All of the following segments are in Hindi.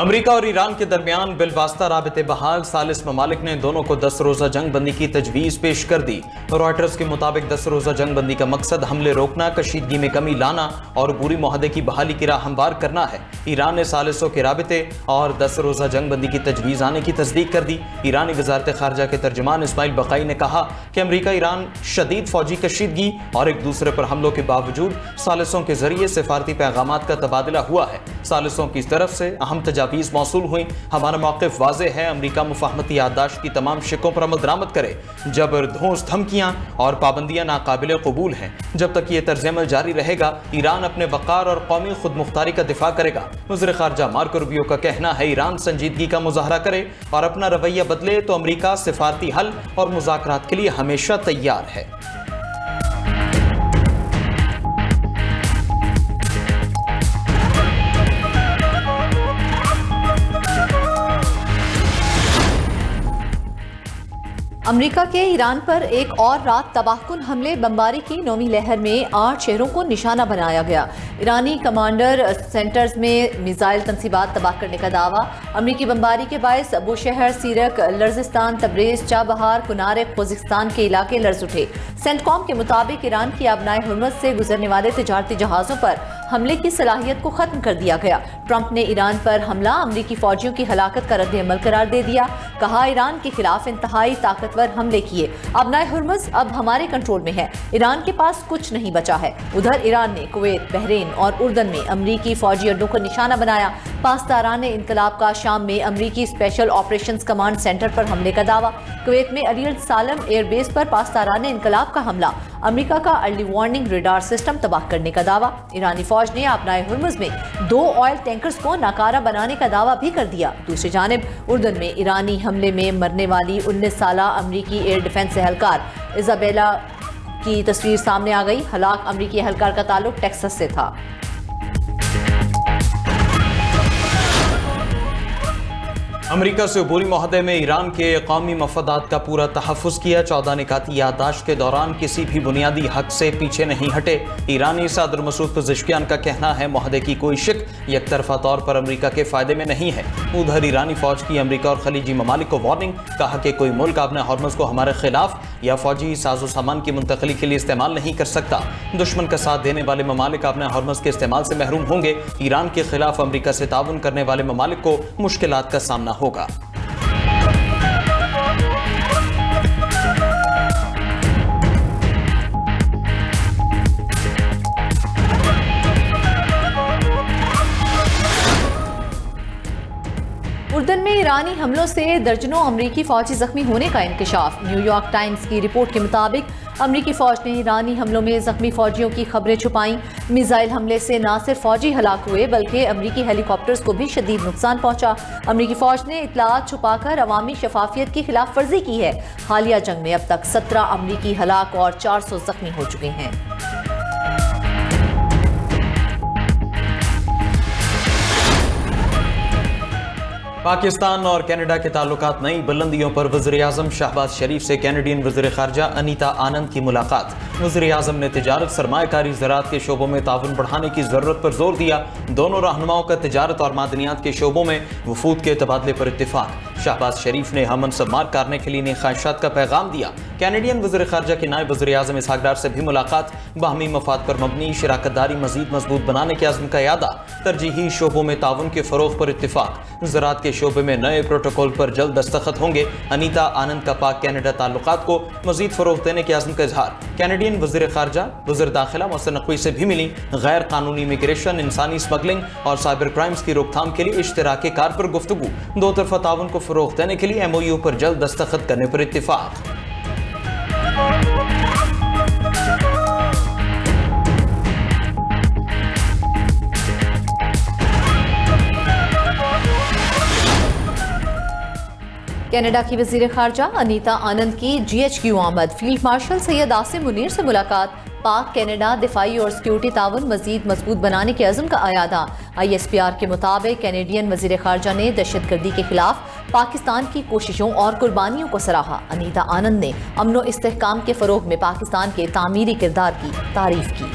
अमरीका और ईरान के दरमियान बिलवास्ता राबिते बहाल सालिस ममालिक ने दोनों को 10 रोज़ा जंग बंदी की तजवीज़ पेश कर दी। रॉयटर्स के मुताबिक 10 रोज़ा जंग बंदी का मकसद हमले रोकना, कशीदगी में कमी लाना और बुरी मुआहदे की बहाली की राह हमवार करना है। ईरान ने सालिसों के राबिते और 10 रोज़ा जंग बंदी की तजवीज़ आने की तस्दीक कर दी। ईरानी वज़ारत ख़ारजा के तर्जुमान इस्माइल बक़ाई ने कहा कि अमरीका ईरान शदीद फौजी कशीदगी और एक दूसरे पर हमलों के बावजूद सालिसों के जरिए सिफारती पैगामात का तबादला हुआ है। सालिसों की तरफ से अहम तजावीज़ मौसूल हुई। हमारा मौक़िफ़ वाज़ेह है, अमरीका मुफ़ाहमती याददाश्त की तमाम शिकों पर अमल दरामद करे। जबरदोस्त धमकियाँ और पाबंदियाँ नाकाबिले कबूल हैं। जब तक ये तर्ज़ अमल जारी रहेगा, ईरान अपने वक़ार और कौमी खुद मुख्तारी का दिफा करेगा। वज़ीर ख़ारजा मार्को रूबियो का कहना है, ईरान संजीदगी का मुज़ाहरा करे और अपना रवैया बदले तो अमरीका सिफारती हल और मुज़ाकरात के लिए हमेशा तैयार है। अमेरिका के ईरान पर एक और रात तबाहकुन हमले बमबारी की 9वीं लहर में 8 शहरों को निशाना बनाया गया। ईरानी कमांडर सेंटर्स में मिसाइल तनसीबात तबाह करने का दावा। अमरीकी बमबारी के बायस अबू शहर, सीरक, लर्जिस्तान, तब्रेज़, चाबहार, कुनार, खुजिस्तान के इलाके लर्ज उठे। सेंटकॉम के मुताबिक ईरान की आबनाए हुर्मुज़ से गुजरने वाले तिजारती जहाज़ों पर हमले की सलाहियत को खत्म कर दिया गया। ट्रंप ने ईरान पर हमला अमरीकी फौजियों की हलाकत का रद्द-ए-अमल करार दे दिया। कहा, ईरान के खिलाफ इंतहाई ताकतवर हमले किए। आबनाए हुर्मुज़ अब हमारे कंट्रोल में है। ईरान के पास कुछ नहीं बचा है। उधर ईरान ने कुवैत, बहरीन और उर्दन में अमरीकी फौजी अड्डों को निशाना बनाया। पासदारान इनकलाब का शाम में अमरीकी स्पेशल ऑपरेशंस कमांड सेंटर पर हमले का दावा। कुवैत में अली सालम एयरबेस पर पासदारान इनकलाब का हमला। अमरीका का अर्ली वार्निंग रेडार सिस्टम तबाह करने का दावा। ईरानी फौज ने आबनाए हुर्मुज़ में 2 ऑयल टैंकर्स को नाकारा बनाने का दावा भी कर दिया। दूसरी जानिब उर्दन में ईरानी हमले में मरने वाली 19 साला अमरीकी एयर डिफेंस एहलकार इजाबेला की तस्वीर सामने आ गई। हलाक अमरीकी एहलकार का ताल्लुक टेक्सास से था। अमरीका से अबूरी मुआहदे में ईरान के कौमी मफादात का पूरा तहफ़्फ़ुज़ किया। 14 निकाती याददाश्त के दौरान किसी भी बुनियादी हक से पीछे नहीं हटे। ईरानी सदर मसूद पज़ेश्कियान का कहना है, मुआहदे की कोई शिक यकतरफा तौर पर अमरीका के फ़ायदे में नहीं है। उधर ईरानी फ़ौज की अमरीका और खलीजी ममालिक को वार्निंग। कहा कि कोई मुल्क अपने हुर्मुज़ को हमारे खिलाफ या फौजी साजो सामान की मुंतकली के लिए इस्तेमाल नहीं कर सकता। दुश्मन का साथ देने वाले ममालिक अपने हुर्मुज़ के इस्तेमाल से महरूम होंगे। ईरान के खिलाफ अमरीका से ताउन करने वाले ममालिक को मुश्किलात का सामना होगा। उर्दन में ईरानी हमलों से दर्जनों अमरीकी फौजी जख्मी होने का इंकशाफ। न्यूयॉर्क टाइम्स की रिपोर्ट के मुताबिक अमरीकी फौज ने ईरानी हमलों में जख्मी फौजियों की खबरें छुपाई। मिसाइल हमले से न सिर्फ फौजी हलाक हुए बल्कि अमरीकी हेलीकॉप्टर्स को भी शदीद नुकसान पहुंचा। अमरीकी फौज ने इतलात छुपाकर अवामी शफाफियत की खिलाफ वर्जी की है। हालिया जंग में अब तक 17 अमरीकी हलाक और 400 जख्मी हो चुके हैं। पाकिस्तान और कनाडा के ताल्लुकात नई बुलंदियों पर। वज़ीर-ए-आज़म शहबाज शरीफ से कैनेडियन वज़ीर ख़ारजा अनीता आनंद की मुलाकात। वज़ीर-ए-आज़म ने तिजारत, सरमायाकारी, ज़राअत के शोबों में ताउन बढ़ाने की ज़रूरत पर जोर दिया। दोनों रहनुमाओं का तिजारत और मादनियात के शोबों में वफूद के तबादले पर इत्तिफाक। शहबाज शरीफ ने हम मनसब करने के लिए ख्वाहिशात का पैगाम दिया। कैनेडियन वज़ीर ख़ारजा के नायब वज़ीर-ए-आज़म इसहाक़ डार से भी मुलाकात। बाहमी मफाद पर मबनी शराकतदारी मज़ीद मजबूत बनाने के अज़्म का यादा। तरजीही शोबों में ताउन के फ़रोग़ पर इत्तिफाक। ज़राअत के शोबे में नए प्रोटोकॉल पर जल्द दस्तखत होंगे। अनीता आनंद का पाक कैनेडा ताल्लुकात को मज़ीद फ़रोग़ देने के अज़्म का इजहार। कैनेडियन वज़ीर ख़ारजा वज़ीर दाखिला मोहसिन नक़वी से भी मिली। गैर कानूनी इमिग्रेशन, इंसानी स्मगलिंग और साइबर क्राइम्स की रोकथाम के लिए इश्तराके कार पर गुफ्तगू। दो तरफ़ा ताउन को फ़रोग़ देने के लिए MOU पर जल्द दस्तखत करने पर इत्तिफाक। कनाडा की वज़ीर ख़ारजा अनीता आनंद की GHQ आमद। फील्ड मार्शल सैयद आसिम मुनीर से मुलाकात। पाक कनाडा दिफाई और सिक्योरिटी ताउन मज़ीद मजबूत बनाने के अज़्म का आयादा। ISPR के मुताबिक कैनेडियन वज़ीर ख़ारजा ने दहशतगर्दी के खिलाफ पाकिस्तान की कोशिशों और कुर्बानियों को सराहा। अनीता आनंद ने अमन व इस्तेहकाम के फ़रोग़ में पाकिस्तान के तामीरी किरदार की तारीफ़ की।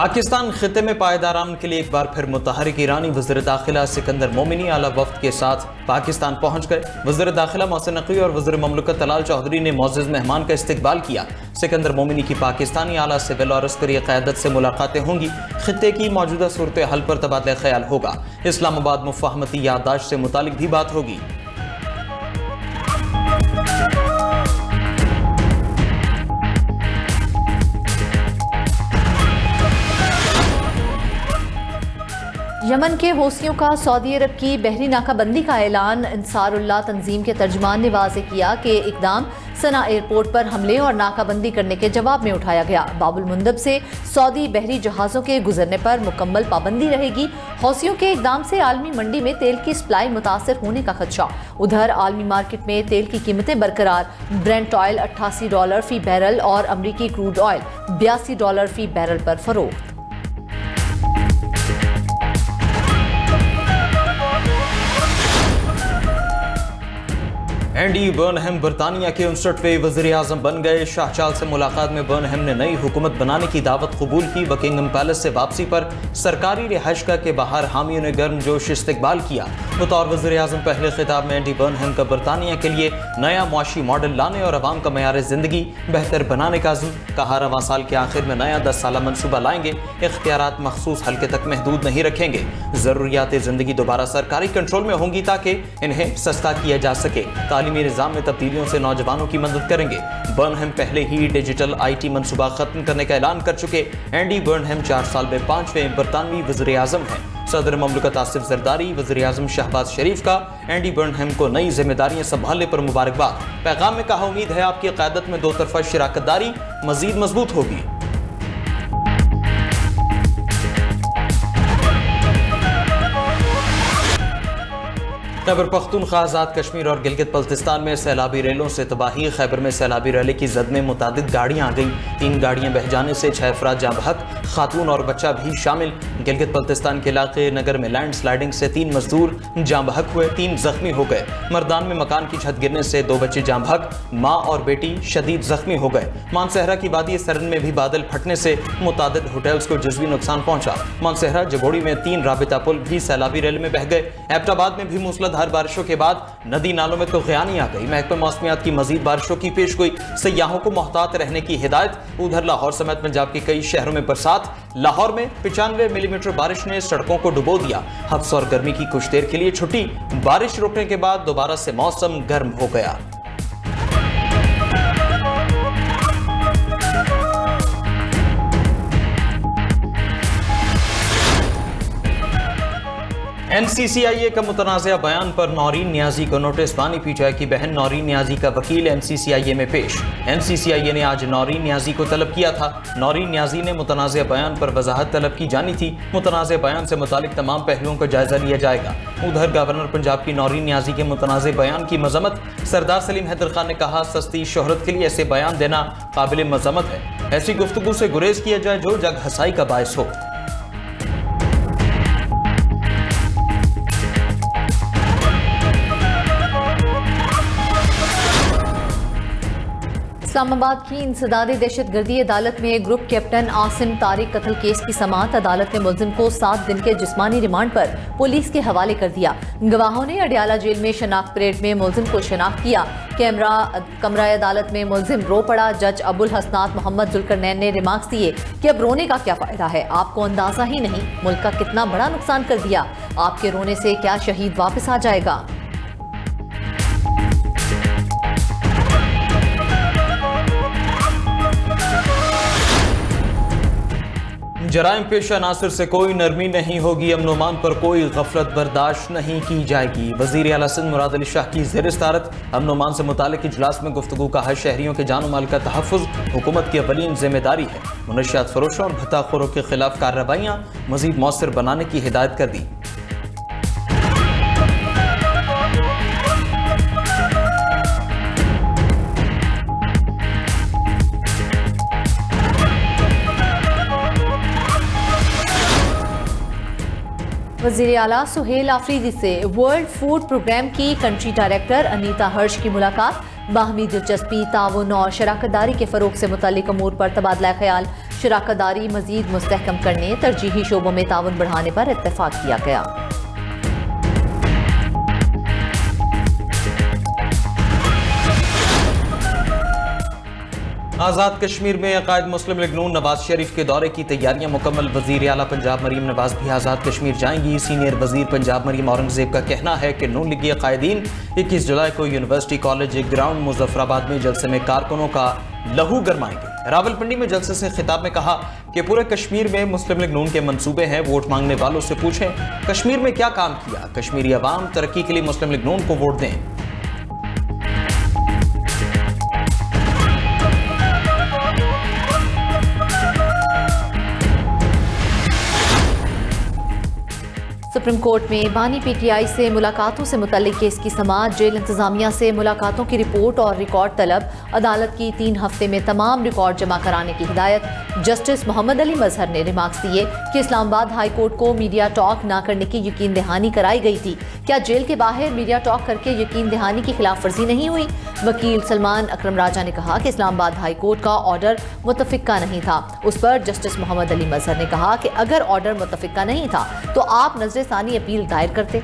पाकिस्तान खिते में पायदार अमन के लिए एक बार फिर मुतहरिक ईरानी वज़ीर दाखिला सिकंदर मोमिनी आला वफ्द के साथ पाकिस्तान पहुंच गए। वज़ीर दाखिला मोहसिन नकवी और वज़ीर ममलकत तलाल चौधरी ने मोअज़्ज़ज़ मेहमान का इस्तकबाल किया। सिकंदर मोमिनी की पाकिस्तानी आला सिविल और अस्करी क़यादत से मुलाकातें होंगी। खिते की मौजूदा सूरत हाल पर तबादला ख्याल होगा। इस्लामाबाद मुफ़ाहमती याददाश्त से मुतालिक भी बात होगी। यमन के हौसियों का सऊदी अरब की बहरी नाकाबंदी का ऐलान। अंसारुल्लाह तंजीम के तर्जमान ने वाज़ेह किया कि इकदाम सना एयरपोर्ट पर हमले और नाकाबंदी करने के जवाब में उठाया गया। बाबुल मुंदब से सऊदी बहरी जहाज़ों के गुजरने पर मुकम्मल पाबंदी रहेगी। हौसियों के इकदाम से आलमी मंडी में तेल की सप्लाई मुतासर होने का खदशा। उधर आलमी मार्केट में तेल की कीमतें बरकरार। ब्रेंट ऑयल $88 फी बैरल और अमरीकी क्रूड ऑयल $82 फी बैरल पर फरोख्त। एंडी बर्नहम बरतानिया के 59वें वज़ीर आज़म बन गए। शाहचाल से मुलाकात में बर्नहम ने नई हुकूमत बनाने की दावत कबूल की। बकिंगम पैलेस से वापसी पर सरकारी रिहाइशगाह के बाहर हामियों ने गर्मजोश इस्तकबाल किया। बतौर वज़ीर आज़म पहले खिताब में एंडी बर्नहम का बरतानिया के लिए नया मुआशी मॉडल लाने और अवाम का मयार ज़िंदगी बेहतर बनाने का अज़्म कहा। रवां साल के आखिर में नया 10 साला मनसूबा लाएंगे। इख्तियारात मखसूस हल्के तक महदूद नहीं रखेंगे। ज़रूरियात ज़िंदगी दोबारा सरकारी कंट्रोल में होंगी ताकि इन्हें सस्ता किया जा सके। तालीमी निज़ाम में तब्दीलियों से नौजवानों की मदद करेंगे। बर्नहम पहले ही डिजिटल IT मनसूबा खत्म करने का ऐलान कर चुके। एंडी बर्नहम 4 साल में 5वें बरतानवी वज़ीर आज़म हैं। सदर ममलकत आसिफ जरदारी, वज़ीर आज़म शहबाज शरीफ का एंडी बर्नहम को नई जिम्मेदारियां संभालने पर मुबारकबाद। पैगाम में कहा, उम्मीद है आपकी क़यादत में 2 तरफ़ा शराकतदारी मज़ीद मजबूत होगी। खैबर पख्तूनख्वा, आज़ाद कश्मीर और गिलगित बल्तिस्तान में सैलाबी रेलों से तबाही। खैबर में सैलाबी रैली की जद में मुतादिद गाड़ियां आ गई। 3 गाड़ियां बह जाने से 6 अफराद जाँ बहक, खातून और बच्चा भी शामिल। गिलगित बल्तिस्तान के इलाके नगर में लैंड स्लाइडिंग से 3 मजदूर जाँ बहक हुए, 3 जख्मी हो गए। मर्दान में मकान की छत गिरने से 2 बच्चे जाँ बहक, माँ और बेटी शदीद जख्मी हो गए। मानसहरा की वादी सरन में भी बादल फटने से मुतादिद होटल्स को जज़वी नुकसान पहुंचा। मानसहरा जगोड़ी में 3 राबिता पुल भी सैलाबी रैली में बह गए। एबटाबाद में भी मूसलाधार बारिशों के बाद नदी नालों में तूफ़ानी आ गई। महकमा मौसमियात की मजीद बारिशों की पेशगोई, सयाहों को मोहतात रहने की हिदायत। उधर लाहौर समेत पंजाब के कई शहरों में बरसात। लाहौर में 95 मिलीमीटर बारिश ने सड़कों को डुबो दिया। हब्स और गर्मी की कुछ देर के लिए छुट्टी। बारिश रुकने के बाद दोबारा से मौसम गर्म हो गया। NCCIA का मुतनाज़ा बयान पर नौरीन नियाजी को नोटिस। बानी पीटीआई की बहन नौरीन नियाजी का वकील NCCIA में पेश। NCCIA ने आज नौरीन नियाजी को तलब किया था। नौरीन नियाजी ने मुतनाज़ा बयान पर वजाहत तलब की जानी थी। मुतनाज़ा बयान से मुतालिक तमाम पहलुओं का जायजा लिया जाएगा। उधर गवर्नर पंजाब की नौरीन नियाजी के मुतनाज़ा बयान की मजम्मत। सरदार सलीम हैदर खान ने कहा, सस्ती शोहरत के लिए ऐसे बयान देना काबिल मजम्मत है। ऐसी गुफ्तगू से गुरेज किया जाए जो जग हसाई का बायस हो। इस्लामाबाद की इंसदादी दहशतगर्दी अदालत में ग्रुप कैप्टन आसिम तारिक कत्ल केस की समाअत। अदालत ने मुल्जिम को 7 दिन के जिस्मानी रिमांड पर पुलिस के हवाले कर दिया। गवाहों ने अडियाला जेल में शनाख्त परेड में मुल्जिम को शनाख्त किया। कमरा अदालत में मुल्जिम रो पड़ा। जज अबुल हसनात मोहम्मद जुल्करनैन ने रिमार्क्स दिए कि अब रोने का क्या फायदा है, आपको अंदाजा ही नहीं मुल्क का कितना बड़ा नुकसान कर दिया। आपके रोने से क्या शहीद वापस आ जाएगा। जराइम पेशा नासिर से कोई नरमी नहीं होगी। अमन-ओ-अमान पर कोई गफलत बर्दाश्त नहीं की जाएगी। वज़ीर आला सिंध मुराद अली शाह की ज़ेर इस्तारत अमन-ओ-अमान से मुतालिक इजलास में गुफ्तगू का हर शहरियों के जान माल का तहफ़्फ़ुज़ हुकूमत की अवलीन जिम्मेदारी है। मुनशियात फरोशों और भत्ताखोरों के खिलाफ कार्रवाइयाँ मज़ीद मौसर बनाने की हिदायत कर दी। वज़ीर आला सुहेल आफरीदी से वर्ल्ड फूड प्रोग्राम की कंट्री डायरेक्टर अनीता हर्ष की मुलाकात। बाहमी दिलचस्पी, ताउन और शराकतदारी के फ़रोग़ से मुतल्लिक़ अमूर पर तबादला ख्याल। शराकतदारी मजीद मुस्तहकम करने, तरजीही शोबों में ताउन बढ़ाने पर इत्तेफाक किया गया। आज़ाद कश्मीर में अकायद मुस्लिम लीग नून नवाज शरीफ के दौरे की तैयारियां मुकम्मल। वजीर आला पंजाब मरीम नवाज भी आज़ाद कश्मीर जाएंगी। सीनियर वजीर पंजाब मरीम औरंगजेब का कहना है कि नून लीगी कायदीन 21 जुलाई को यूनिवर्सिटी कॉलेज ग्राउंड मुजफ्फराबाद में जलसे में कारकुनों का लहू गरमाएंगे। रावलपिंडी में जलसे से खिताब में कहा कि पूरे कश्मीर में मुस्लिम लीग नून के मंसूबे हैं, वोट मांगने वालों से पूछें कश्मीर में क्या काम किया। कश्मीरी अवाम तरक्की के लिए मुस्लिम लीग नून को वोट दें। सुप्रीम कोर्ट में बानी पीटीआई से मुलाकातों से मुतल्लिक केस की समाअत। जेल इंतजामिया से मुलाकातों की रिपोर्ट और रिकॉर्ड तलब। अदालत की 3 हफ्ते में तमाम रिकॉर्ड जमा कराने की हिदायत। जस्टिस मोहम्मद अली मजहर ने रिमार्क्स दिए कि इस्लामाबाद हाई कोर्ट को मीडिया टॉक न करने की यकीन दहानी कराई गई थी। क्या जेल के बाहर मीडिया टॉक करके यकीन दहानी की खिलाफ वर्जी नहीं हुई? वकील सलमान अकरम राजा ने कहा कि इस्लामाबाद हाई कोर्ट का ऑर्डर मुतफिका नहीं था। उस पर जस्टिस मोहम्मद अली मजहर ने कहा कि अगर ऑर्डर मुतफिका नहीं था तो आप नजरसानी अपील दायर करते।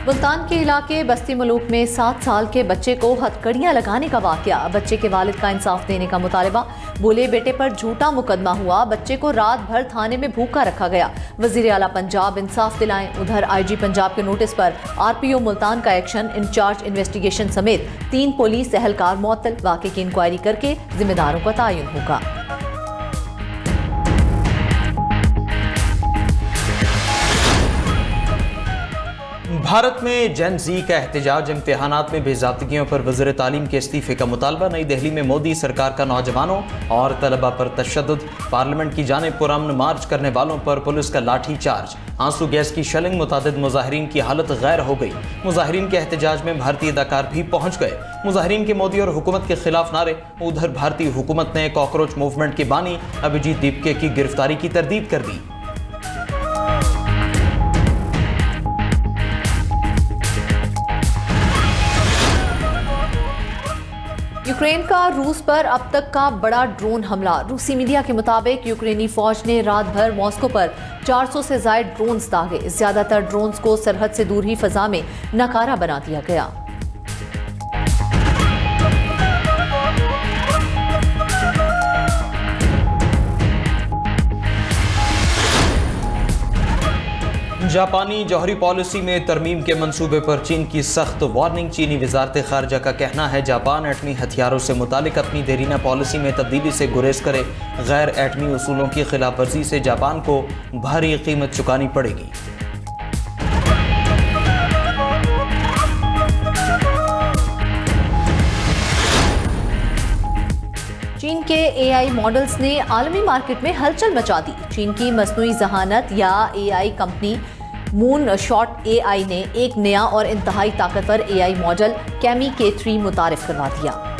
मुल्तान के इलाके बस्ती मलूक में 7 साल के बच्चे को हथकड़ियां लगाने का वाकया। बच्चे के वालिद का इंसाफ देने का मुतालबा। बोले बेटे पर झूठा मुकदमा हुआ, बच्चे को रात भर थाने में भूखा रखा गया। वजीर आला पंजाब इंसाफ दिलाएं। उधर आईजी पंजाब के नोटिस पर आरपीओ मुल्तान का एक्शन। इंचार्ज इन्वेस्टिगेशन समेत 3 पुलिस एहलकार मुअत्तल। वाकये की इंक्वायरी करके जिम्मेदारों का तयन होगा। भारत में जेन जी का एहतजाज। इम्तिहानात में बेज़ाब्तियों पर वज़ीर तालीम के इस्तीफे का मुतालबा। नई दिल्ली में मोदी सरकार का नौजवानों और तलबा पर तशद्दुद। पार्लियामेंट की जानिब पुरअमन मार्च करने वालों पर पुलिस का लाठी चार्ज। आंसू गैस की शेलिंग। मुतादिद मुजाहिरीन की हालत गैर हो गई। मुजाहिरीन के एहतजाज में भारतीय अदाकार भी पहुंच गए। मुजाहिरीन के मोदी और हुकूमत के खिलाफ नारे। उधर भारतीय हुकूमत ने कॉकरोच मूवमेंट के बानी अभिजीत दीपके की गिरफ्तारी की तरदीद कर दी। यूक्रेन का रूस पर अब तक का बड़ा ड्रोन हमला। रूसी मीडिया के मुताबिक यूक्रेनी फौज ने रात भर मॉस्को पर 400 से ज्यादा ड्रोन्स दागे। ज्यादातर ड्रोन्स को सरहद से दूर ही फजा में नकारा बना दिया गया। जापानी जौहरी पॉलिसी में तरमीम के मंसूबे पर चीन की सख्त वार्निंग। चीनी वजारत खारजा का कहना है जापान एटमी हथियारों से मुतालिक अपनी देरीना पॉलिसी में तब्दीली से गुरेज करे। गैर एटमी उसूलों की खिलाफ वर्जी से जापान को भारी कीमत चुकानी पड़ेगी। चीन के एआई मॉडल्स ने आलमी मार्केट में हलचल मचा दी। चीन की मस्नुई जहानत या AI company moon shot AI ने एक नया और इंतहाई ताकतवर एआई मॉडल कैमी K3 मुतारिफ करवा दिया।